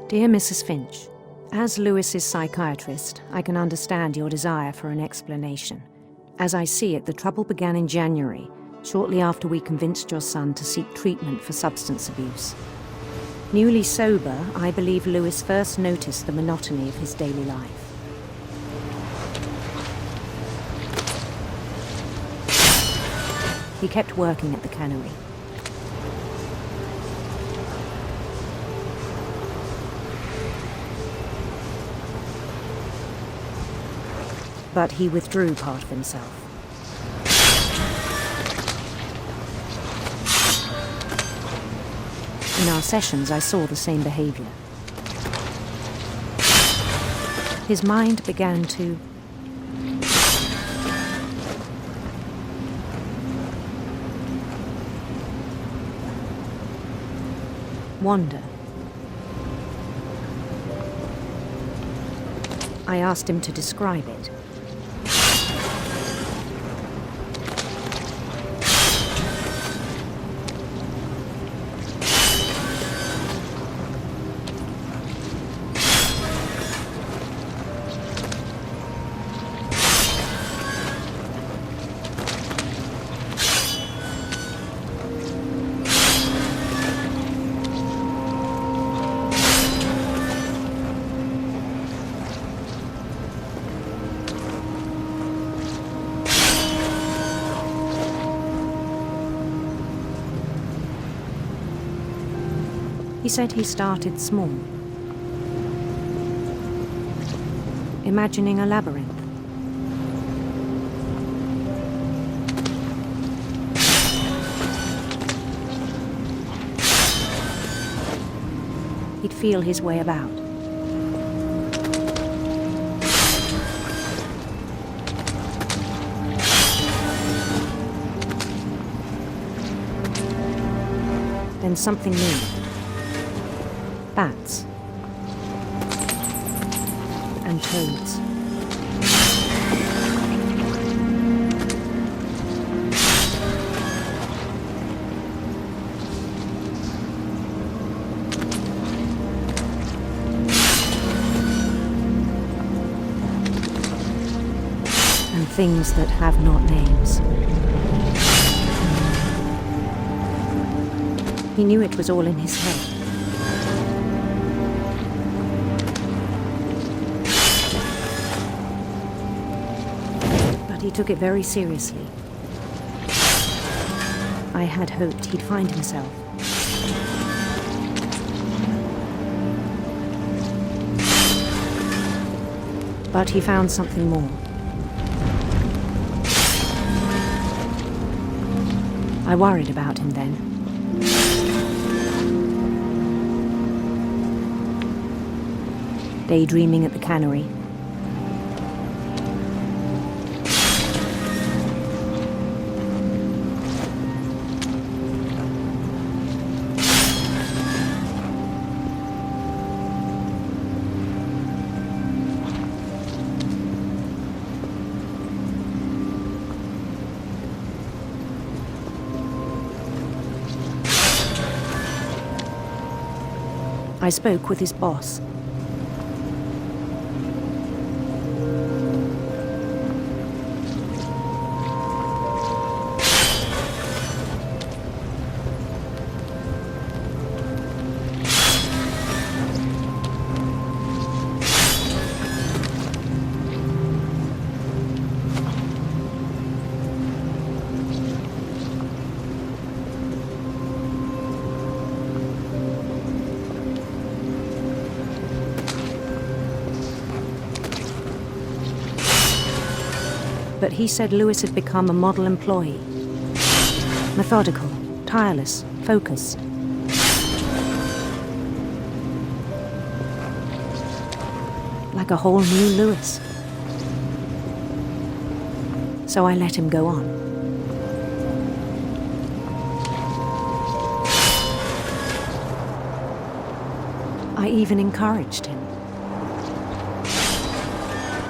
Dear Mrs. Finch, as Lewis's psychiatrist, I can understand your desire for an explanation. As I see it, the trouble began in January, shortly after we convinced your son to seek treatment for substance abuse. Newly sober, I believe Lewis first noticed the monotony of his daily life. He kept working at the cannery. But he withdrew part of himself. In our sessions, I saw the same behavior. His mind began to wander. I asked him to describe it. He said he started small, imagining a labyrinth. He'd feel his way about. Then something moved. Bats and toads. And things that have not names. He knew it was all in his head. He took it very seriously. I had hoped he'd find himself. But he found something more. I worried about him then. Daydreaming at the cannery. I spoke with his boss. But he said Lewis had become a model employee. Methodical, tireless, focused. Like a whole new Lewis. So I let him go on. I even encouraged him.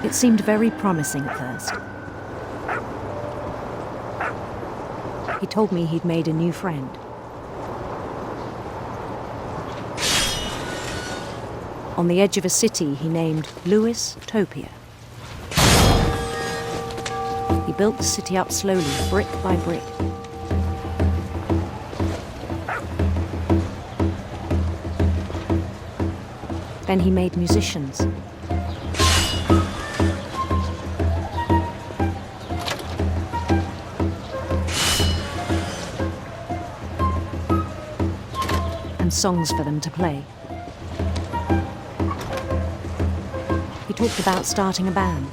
It seemed very promising at first. He told me he'd made a new friend. on the edge of a city he named Lewis-topia. He built the city up slowly, brick by brick. Then he made musicians. And songs for them to play. He talked about starting a band.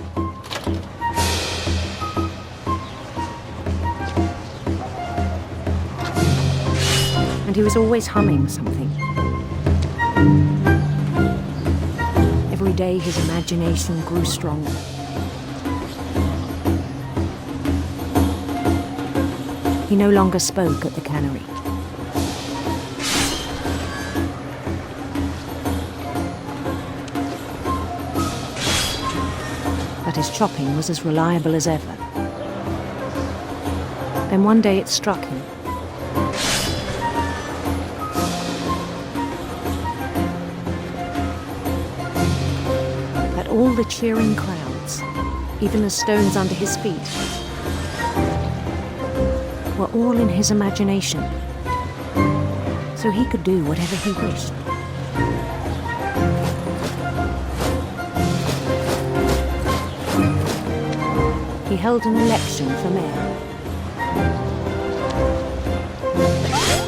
And he was always humming something. Every day his imagination grew stronger. He no longer spoke at the cannery. But his chopping was as reliable as ever. Then one day it struck him. All the cheering crowds, even the stones under his feet, were all in his imagination, so he could do whatever he wished. He held an election for mayor,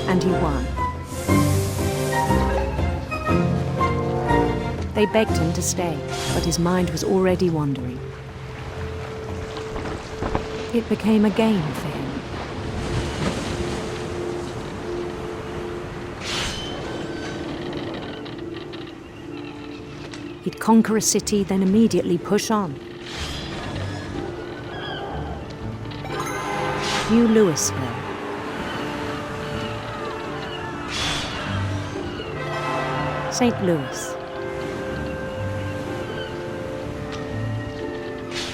and he won. They begged him to stay, but his mind was already wandering. It became a game for him. He'd conquer a city, then immediately push on. New Louisville. St. Louis.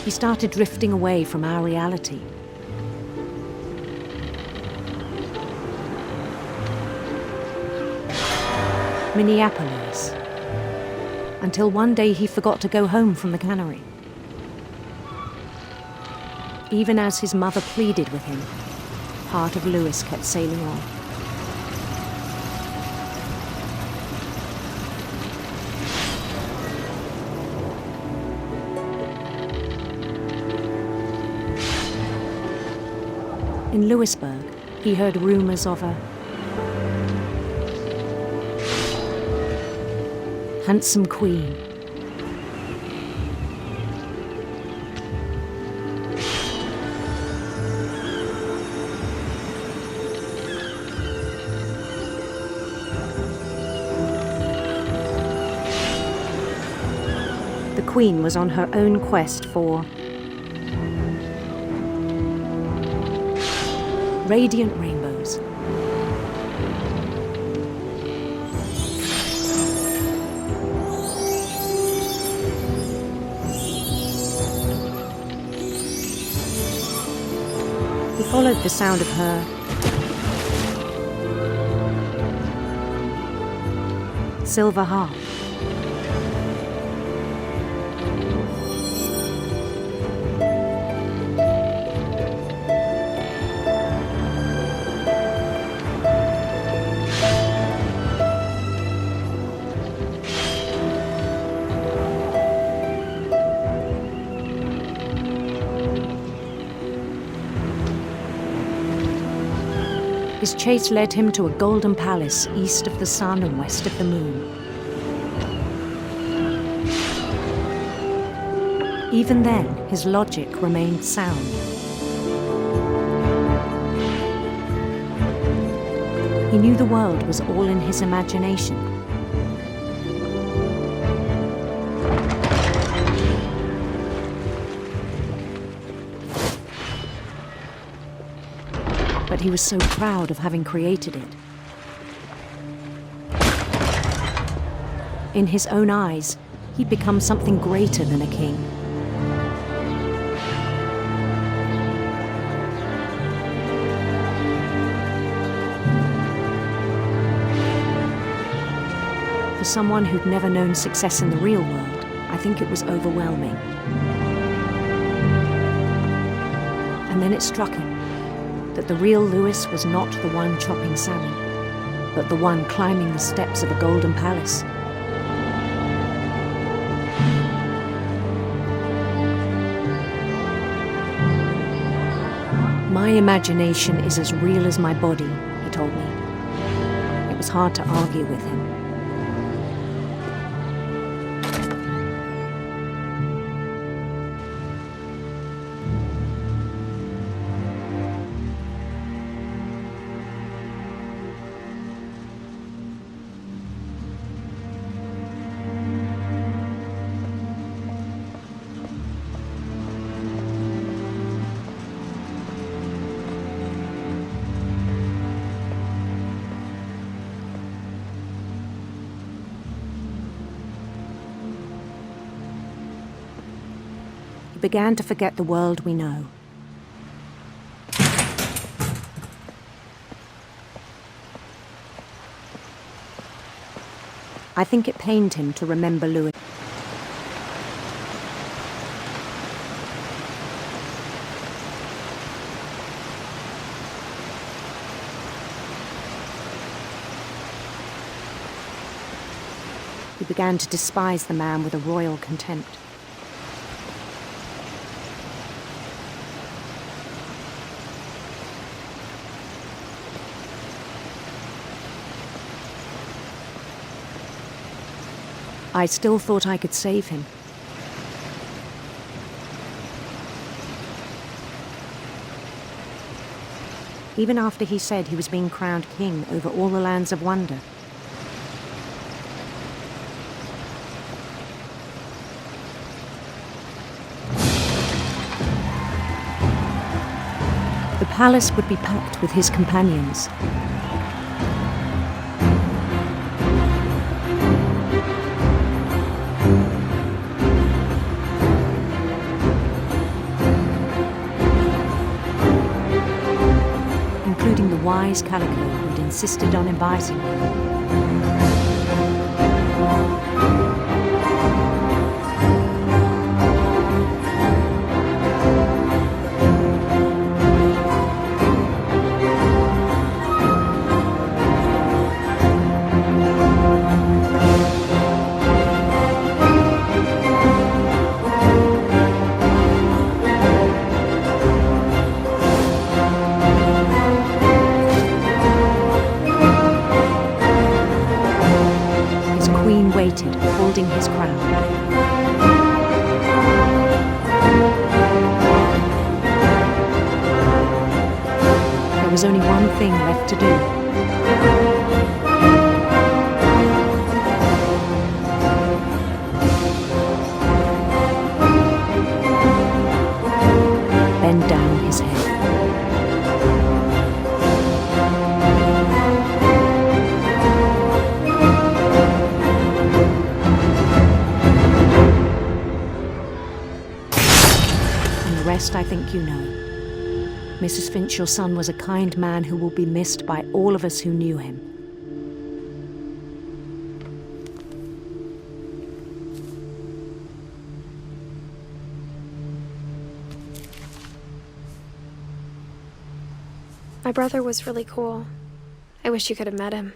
He started drifting away from our reality. Minneapolis. Until one day he forgot to go home from the cannery. Even as his mother pleaded with him, part of Louis kept sailing on. In Louisburg, he heard rumors of a handsome queen. The queen was on her own quest for radiant rainbows. He followed the sound of her silver harp. His chase led him to a golden palace east of the sun and west of the moon. Even then, his logic remained sound. He knew the world was all in his imagination. But he was so proud of having created it. In his own eyes, he'd become something greater than a king. For someone who'd never known success in the real world, I think it was overwhelming. And then it struck him that the real Lewis was not the one chopping salmon, but the one climbing the steps of a golden palace. My imagination is as real as my body, he told me. It was hard to argue with him. Began to forget the world we know. I think it pained him to remember Lewis. He began to despise the man with a royal contempt. I still thought I could save him. Even after he said he was being crowned king over all the lands of wonder. The palace would be packed with his companions. Including the wise Calico who'd insisted on inviting me. Waited, holding his crown. There was only one thing left to do. Bend down his head. The rest I think you know. Mrs. Finch, your son was a kind man who will be missed by all of us who knew him. My brother was really cool. I wish you could have met him.